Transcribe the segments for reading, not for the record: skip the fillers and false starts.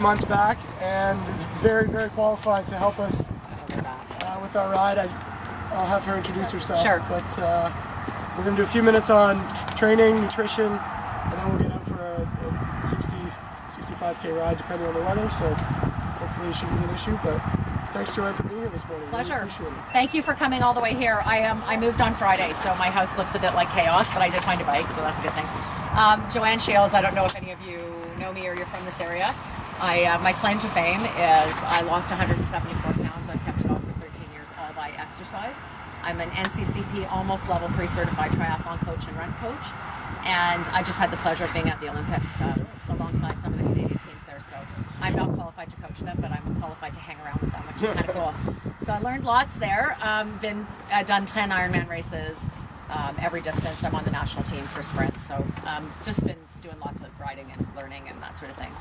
months back and is very, very qualified to help us with our ride. I'll have her introduce herself. Sure. But we're going to do a few minutes on training, nutrition, and then we'll get out for a 65K ride depending on the weather. So hopefully it shouldn't be an issue. But thanks, Joanne, for being here this morning. Pleasure. Really appreciate it. Thank you for coming all the way here. I moved on Friday, so my house looks a bit like chaos, but I did find a bike, so that's a good thing. Joanne Shields, I don't know if any of you know me or you're from this area. My claim to fame is I lost 174 pounds. I've kept it off for 13 years, all by exercise. I'm an NCCP almost level 3 certified triathlon coach and run coach. And I just had the pleasure of being at the Olympics alongside some of the Canadian teams there. So I'm not qualified to coach them, but I'm qualified to hang around with them, which is kind of cool. So I learned lots there. Done 10 Ironman races, every distance. I'm on the national team for sprint. So just been doing lots of riding and learning and that sort of thing.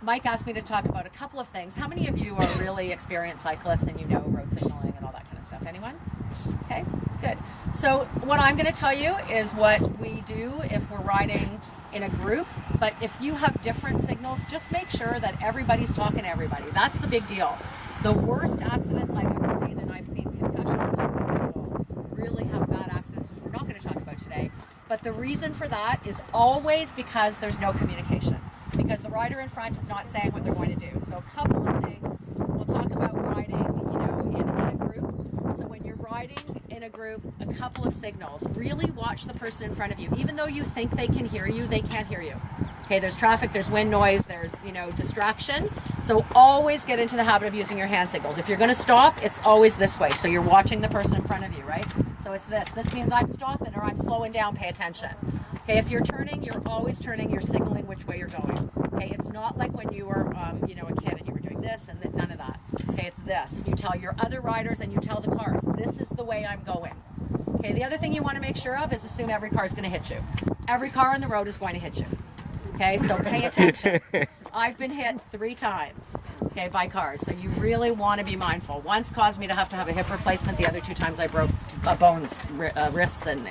Mike asked me to talk about a couple of things. How many of you are really experienced cyclists and you know road signaling and all that kind of stuff? Anyone? Okay, good. So what I'm going to tell you is what we do if we're riding in a group, but if you have different signals, just make sure that everybody's talking to everybody. That's the big deal. The worst accidents I've ever seen, and I've seen concussions, I've seen people really have bad accidents, which we're not going to talk about today, but the reason for that is always because there's no communication. Because the rider in front is not saying what they're going to do. So a couple of things. We'll talk about riding, in a group. So when you're riding in a group, a couple of signals. Really watch the person in front of you. Even though you think they can hear you, they can't hear you. Okay, there's traffic, there's wind noise, there's, distraction. So always get into the habit of using your hand signals. If you're going to stop, it's always this way. So you're watching the person in front of you, right? So it's this. This means I'm stopping or I'm slowing down, pay attention. Okay, if you're turning, you're always turning, you're signaling which way you're going. Okay, it's not like when you were, a kid and you were doing this and none of that. Okay, it's this. You tell your other riders and you tell the cars, this is the way I'm going. Okay, the other thing you want to make sure of is assume every car is going to hit you. Every car on the road is going to hit you. Okay, so pay attention. I've been hit 3 times, okay, by cars. So you really want to be mindful. Once caused me to have a hip replacement. The other 2 times I broke bones, wrists, and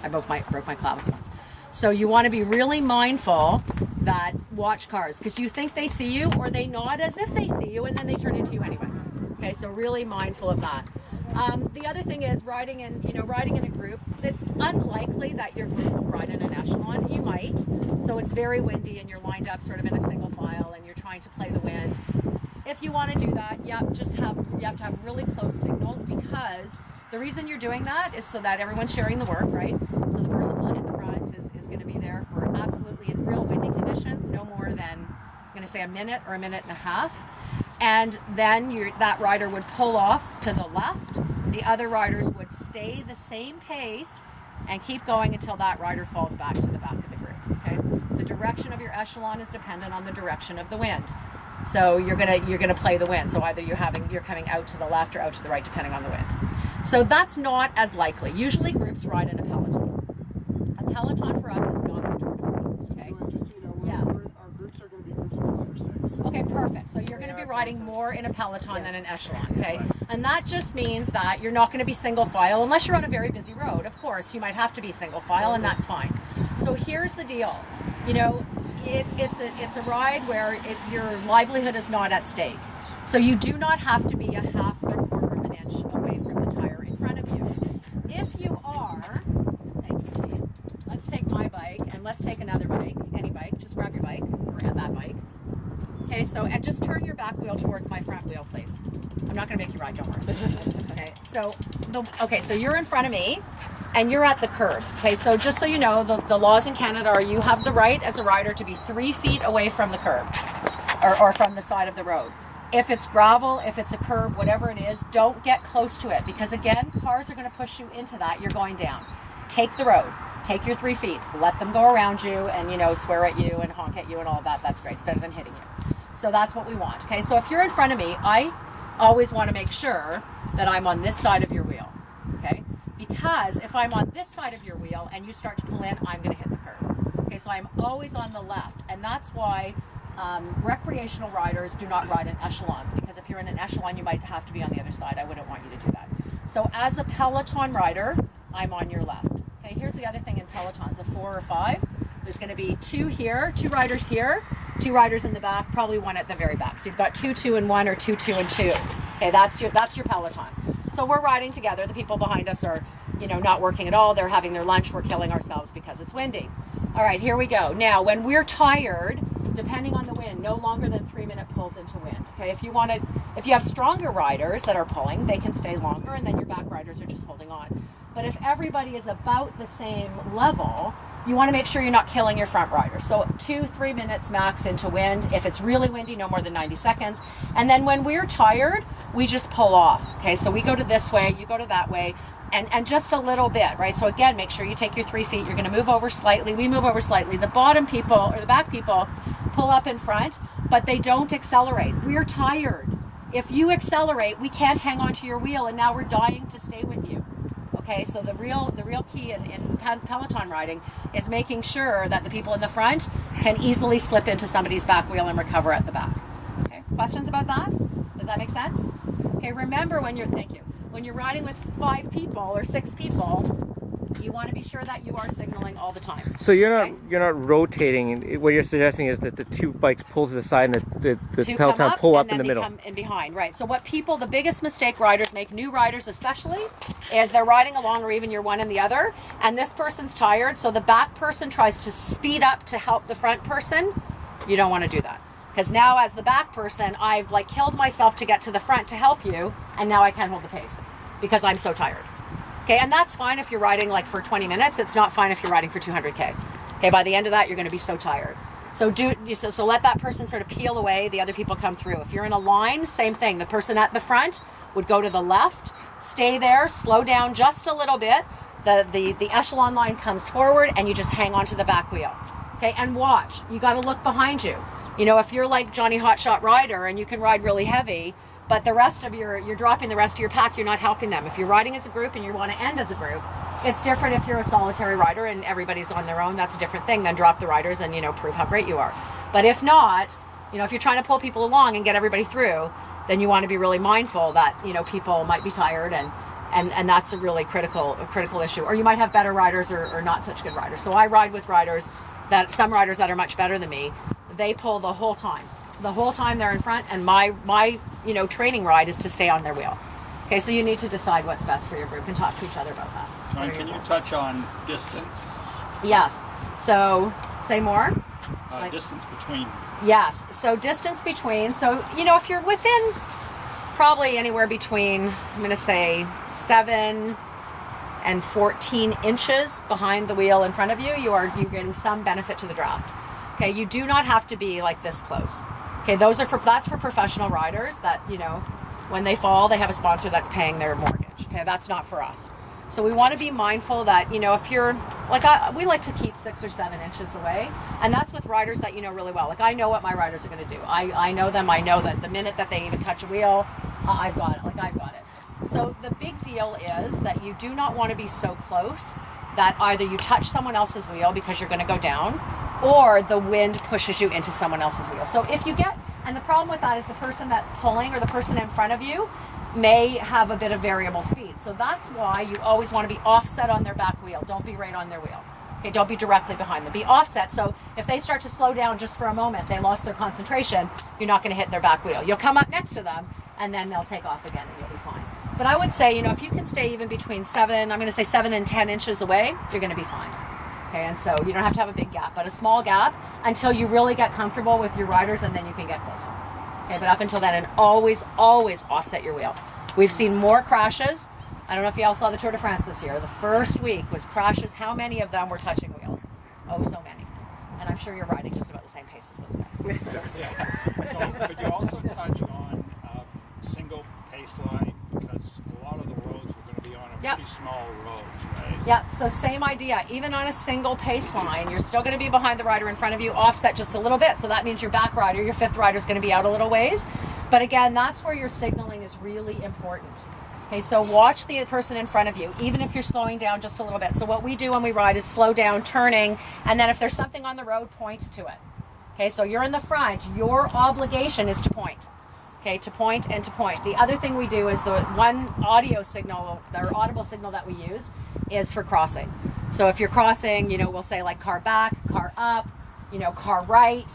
I broke my clavicle once. So you want to be really mindful that watch cars because you think they see you or they nod as if they see you and then they turn into you anyway. Okay, so really mindful of that. The other thing is riding in a group. It's unlikely that your group will ride in an echelon. You might. So it's very windy and you're lined up sort of in a single file and you're trying to play the wind. If you want to do that, you have to have really close signals because the reason you're doing that is so that everyone's sharing the work, right? So the person pulling at the front is going to be there for absolutely in real windy conditions, no more than, I'm going to say a minute or a minute and a half. And then that rider would pull off to the left. The other riders would stay the same pace and keep going until that rider falls back to the back of the group, okay? The direction of your echelon is dependent on the direction of the wind. So you're gonna play the wind. So either you're coming out to the left or out to the right depending on the wind. So that's not as likely. Usually groups ride in a peloton. A peloton for us is not the Tour de France, okay? Joanne, just so you know, our groups are going to be groups of 5 or 6. Okay, perfect. So you're going to be riding more in a peloton than an echelon, okay? And that just means that you're not going to be single file unless you're on a very busy road. Of course, you might have to be single file, and that's fine. So here's the deal. It's a ride where your livelihood is not at stake. So you do not have to be a half or a quarter of an inch away from the tire in front of you. If you are, thank you, Keith. Let's take my bike and let's take another bike, any bike. Just grab your bike or that bike. Okay, and just turn your back wheel towards my front wheel, please. I'm not going to make you ride, don't worry. Okay, so you're in front of me and you're at the curb. Okay, so just so you know, the laws in Canada are you have the right as a rider to be 3 feet away from the curb or from the side of the road. If it's gravel, if it's a curb, whatever it is, don't get close to it because again, cars are going to push you into that. You're going down. Take the road. Take your 3 feet. Let them go around you and, swear at you and honk at you and all of that. That's great. It's better than hitting you. So that's what we want. Okay, so if you're in front of me, I always want to make sure that I'm on this side of your wheel. Okay, because if I'm on this side of your wheel and you start to pull in, I'm going to hit the curb. Okay, so I'm always on the left, and that's why recreational riders do not ride in echelons, because if you're in an echelon, you might have to be on the other side. I wouldn't want you to do that. So as a Peloton rider, I'm on your left. Okay, here's the other thing in Pelotons, a 4 or 5. There's going to be 2 here, 2 riders here, 2 riders in the back, probably 1 at the very back. So you've got 2, 2 and 1, or 2, 2 and 2. Okay, that's your Peloton. So we're riding together. The people behind us are, not working at all. They're having their lunch. We're killing ourselves because it's windy. All right, here we go. Now, when we're tired, depending on the wind, no longer than 3-minute pulls into wind. Okay, if you have stronger riders that are pulling, they can stay longer, and then your back riders are just holding on. But if everybody is about the same level, you want to make sure you're not killing your front riders. So 2-3 minutes max into wind. If it's really windy, no more than 90 seconds. And then when we're tired, we just pull off. Okay, so we go to this way, you go to that way, and just a little bit, right? So again, make sure you take your 3 feet. You're going to move over slightly. We move over slightly. The bottom people, or the back people, pull up in front, but they don't accelerate. We're tired. If you accelerate, we can't hang on to your wheel, and now we're dying to stay with you. Okay, so the real key in Peloton riding is making sure that the people in the front can easily slip into somebody's back wheel and recover at the back. Okay, questions about that? Does that make sense? Okay, remember when you're riding with 5 people or 6 people, you want to be sure that you are signaling all the time. So you're not rotating. What you're suggesting is that the 2 bikes pull to the side and the Peloton pull up in the middle. Come in behind, right? So the biggest mistake riders make, new riders especially, is they're riding along, or even you're one and the other, and this person's tired, so the back person tries to speed up to help the front person. You don't want to do that. Because now as the back person, I've killed myself to get to the front to help you, and now I can't hold the pace because I'm so tired. Okay, and that's fine if you're riding for 20 minutes. It's not fine if you're riding for 200K. Okay, by the end of that, you're going to be so tired. So let that person sort of peel away. The other people come through. If you're in a line, same thing. The person at the front would go to the left, stay there, slow down just a little bit. The echelon line comes forward, and you just hang on to the back wheel. Okay, and watch. You got to look behind you. If you're like Johnny Hotshot rider and you can ride really heavy, but you're dropping the rest of your pack, you're not helping them. If you're riding as a group and you want to end as a group, it's different if you're a solitary rider and everybody's on their own. That's a different thing. Then drop the riders and, prove how great you are. But if not, if you're trying to pull people along and get everybody through, then you want to be really mindful that, people might be tired, and that's a really critical issue. Or you might have better riders or not such good riders. So I ride with some riders that are much better than me. They pull the whole time. The whole time they're in front, and my training ride is to stay on their wheel. Okay, so you need to decide what's best for your group and talk to each other about that. John, can you touch on distance? Yes. So, say more. Distance between. Yes. So distance between. So, if you're within probably anywhere between, I'm going to say 7 and 14 inches behind the wheel in front of you, you're getting some benefit to the draft. Okay, you do not have to be this close. Okay, that's for professional riders that, when they fall, they have a sponsor that's paying their mortgage. Okay, that's not for us. So we want to be mindful that, if you're, we like to keep 6 or 7 inches away, and that's with riders that you know really well. I know what my riders are going to do. I know them. I know that the minute that they even touch a wheel, I've got it. I've got it. So the big deal is that you do not want to be so close that either you touch someone else's wheel because you're going to go down, or the wind pushes you into someone else's wheel. So and the problem with that is the person that's pulling or the person in front of you may have a bit of variable speed. So that's why you always want to be offset on their back wheel. Don't be right on their wheel. Okay, don't be directly behind them. Be offset, so if they start to slow down just for a moment, they lost their concentration, you're not going to hit their back wheel. You'll come up next to them, and then they'll take off again, and you'll be fine. But I would say, if you can stay even between 7 and 10 inches away, you're going to be fine. Okay, and so you don't have to have a big gap, but a small gap until you really get comfortable with your riders, and then you can get closer. Okay, but up until then, and always offset your wheel. We've seen more crashes. I don't know if you all saw the Tour de France this year. The first week was crashes. How many of them were touching wheels? Oh, so many. And I'm sure you're riding just about the same pace as those guys. Yeah. So, could you also touch on single pace line, because a lot of the roads we're going to be on are pretty small roads, right? Yeah, so same idea. Even on a single pace line, you're still going to be behind the rider in front of you, offset just a little bit. So that means your back rider, your fifth rider, is going to be out a little ways. But again, that's where your signaling is really important. Okay, so watch the person in front of you, even if you're slowing down just a little bit. So what we do when we ride is slow down, turning, and then if there's something on the road, point to it. Okay, so you're in the front. Your obligation is to point. Okay, to point and to point. The other thing we do is the one audio signal, or audible signal that we use, is for crossing. So if you're crossing, we'll say like car back, car up, car right,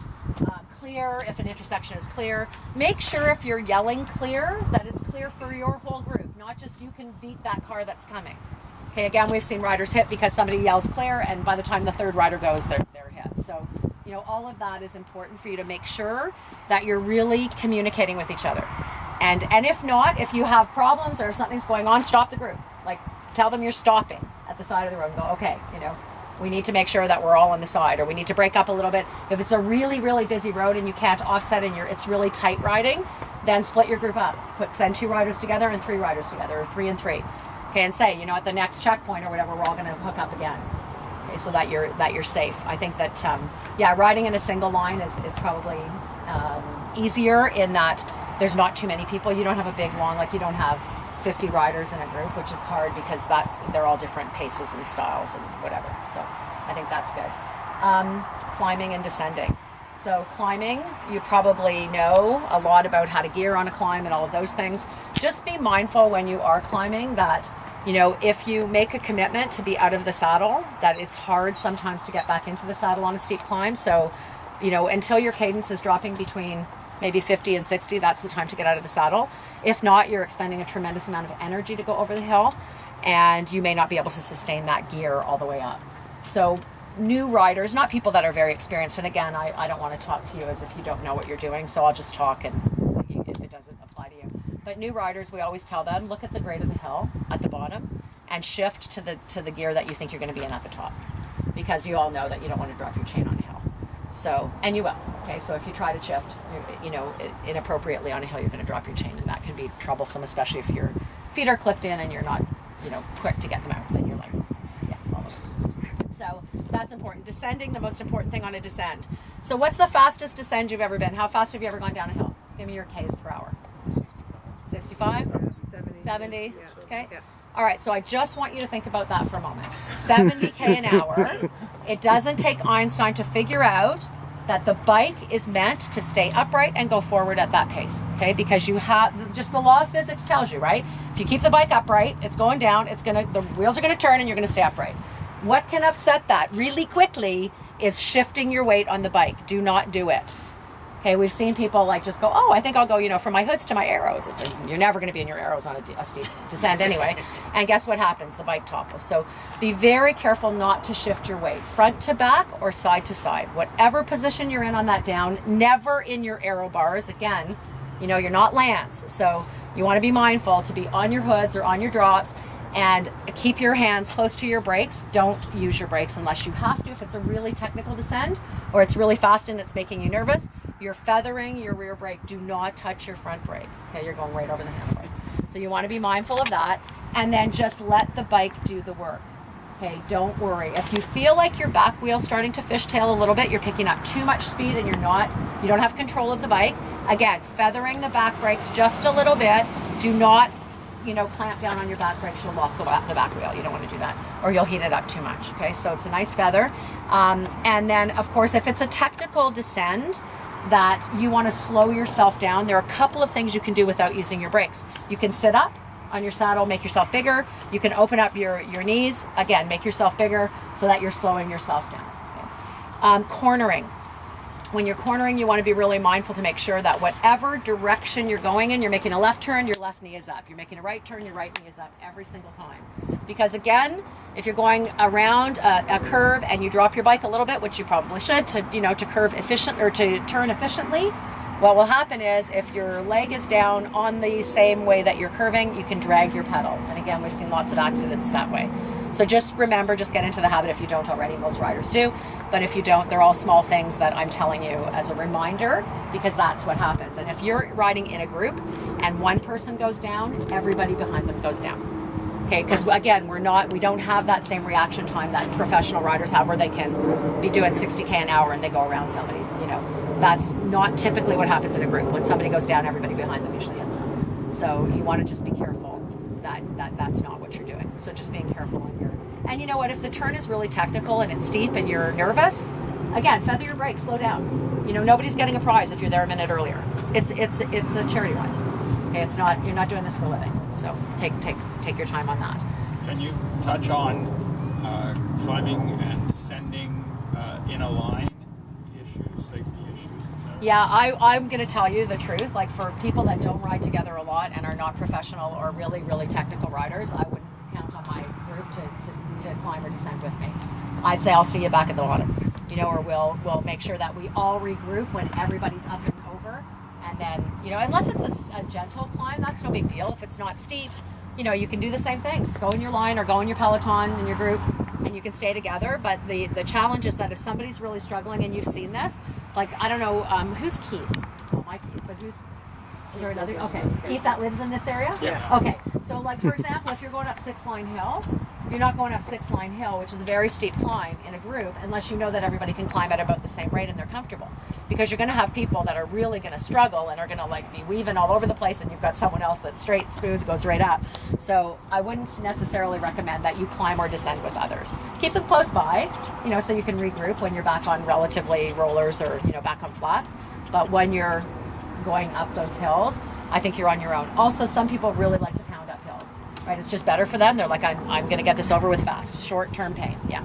clear, if an intersection is clear. Make sure if you're yelling clear, that it's clear for your whole group, not just you can beat that car that's coming. Okay, again, we've seen riders hit because somebody yells clear, and by the time the third rider goes, they're hit. So, all of that is important for you to make sure that you're really communicating with each other. And if not, if you have problems or something's going on, stop the group. Like, tell them you're stopping at the side of the road and go, okay, we need to make sure that we're all on the side, or we need to break up a little bit. If it's a really, really busy road and you can't offset and it's really tight riding, then split your group up. Send 2 riders together and 3 riders together, or 3 and 3. Okay, and say, at the next checkpoint or whatever, we're all going to hook up again. Okay, so that you're safe. I think that riding in a single line is probably easier in that there's not too many people. You don't have a big long, like you don't have 50 riders in a group, which is hard because they're all different paces and styles and whatever. So I think that's good. Climbing and descending. So climbing, you probably know a lot about how to gear on a climb and all of those things. Just be mindful when you are climbing that, if you make a commitment to be out of the saddle, that it's hard sometimes to get back into the saddle on a steep climb. So, until your cadence is dropping between maybe 50 and 60, that's the time to get out of the saddle. If not, you're expending a tremendous amount of energy to go over the hill, and you may not be able to sustain that gear all the way up. So new riders, not people that are very experienced, and again, I don't want to talk to you as if you don't know what you're doing, so I'll just talk and if it doesn't apply to you. But new riders, we always tell them, look at the grade of the hill at the bottom and shift to the gear that you think you're going to be in at the top, because you all know that you don't want to drop your chain on a hill. So, and you will. Okay, so if you try to shift, inappropriately on a hill, you're going to drop your chain, and that can be troublesome, especially if your feet are clipped in and you're not, quick to get them out. Then you're like, yeah, follow. So that's important. Descending, the most important thing on a descend. So what's the fastest descend you've ever been? How fast have you ever gone down a hill? Give me your Ks per hour. 65? 70? Yeah. Okay. Yeah. All right, so I just want you to think about that for a moment. 70K an hour. It doesn't take Einstein to figure out that the bike is meant to stay upright and go forward at that pace, okay? Because you have, just the law of physics tells you, right? If you keep the bike upright, it's going down, the wheels are gonna turn and you're gonna stay upright. What can upset that really quickly is shifting your weight on the bike. Do not do it. Okay, we've seen people like just go, oh, I think I'll go, from my hoods to my arrows. It's like, you're never going to be in your arrows on a steep descent anyway. And guess what happens? The bike topples. So be very careful not to shift your weight, front to back or side to side. Whatever position you're in on that down, never in your arrow bars. Again, you're not Lance. So you want to be mindful to be on your hoods or on your drops, and keep your hands close to your brakes. Don't use your brakes unless you have to. If it's a really technical descend or it's really fast and it's making you nervous, you're feathering your rear brake. Do not touch your front brake. Okay, you're going right over the handlebars. So you want to be mindful of that, and then just let the bike do the work. Okay, don't worry. If you feel like your back wheel's starting to fishtail a little bit, you're picking up too much speed and you don't have control of the bike. Again, feathering the back brakes just a little bit. Do not clamp down on your back brakes. You'll lock the back wheel. You don't want to do that, or you'll heat it up too much. Okay, so it's a nice feather. And then, of course, if it's a technical descend that you want to slow yourself down, there are a couple of things you can do without using your brakes. You can sit up on your saddle, make yourself bigger. You can open up your knees. Again, make yourself bigger so that you're slowing yourself down. Okay. Cornering. When you're cornering, you want to be really mindful to make sure that whatever direction you're going in, you're making a left turn, your left knee is up. You're making a right turn, your right knee is up every single time. Because again, if you're going around a curve and you drop your bike a little bit, which you probably should, to curve efficient or to turn efficiently, what will happen is if your leg is down on the same way that you're curving, you can drag your pedal. And again, we've seen lots of accidents that way. So just remember, just get into the habit if you don't already. Most riders do. But if you don't, they're all small things that I'm telling you as a reminder, because that's what happens. And if you're riding in a group and one person goes down, everybody behind them goes down. Okay, because again, we don't have that same reaction time that professional riders have, where they can be doing 60K an hour and they go around somebody. That's not typically what happens in a group. When somebody goes down, everybody behind them usually hits them. So you want to just be careful that's not what you're doing. So just being careful on your, and you know what, if the turn is really technical and it's steep and you're nervous, again, feather your brakes, slow down. Nobody's getting a prize if you're there a minute earlier. It's a charity ride. Okay, it's not, you're not doing this for a living. So take your time on that. Can you touch on climbing and descending in a line, issues, safety issues, etc.? Yeah, I'm going to tell you the truth. Like for people that don't ride together a lot and are not professional or really, really technical riders, I wouldn't count on my group to climb or descend with me. I'd say I'll see you back at the bottom, you know, or we'll make sure that we all regroup when everybody's up and over. And then, you know, unless it's a gentle climb, that's no big deal. If it's not steep, you know, you can do the same things. Go in your line or go in your Peloton in your group and you can stay together. But the challenge is that if somebody's really struggling and you've seen this, like, I don't know, who's Keith? Well, my Keith, but is there another? Okay. Keith that lives in this area? Yeah. Okay. So like, for example, if you're going up Six Line Hill, you're not going up Six Line Hill, which is a very steep climb in a group, unless you know that everybody can climb at about the same rate and they're comfortable. Because you're going to have people that are really going to struggle and are going to like be weaving all over the place, and you've got someone else that's straight, smooth, goes right up. So I wouldn't necessarily recommend that you climb or descend with others. Keep them close by, you know, so you can regroup when you're back on relatively rollers or, you know, back on flats. But when you're going up those hills, I think you're on your own. Also, some people really like to pound up hills, right? It's just better for them. They're like, I'm going to get this over with fast. Short-term pain, yeah.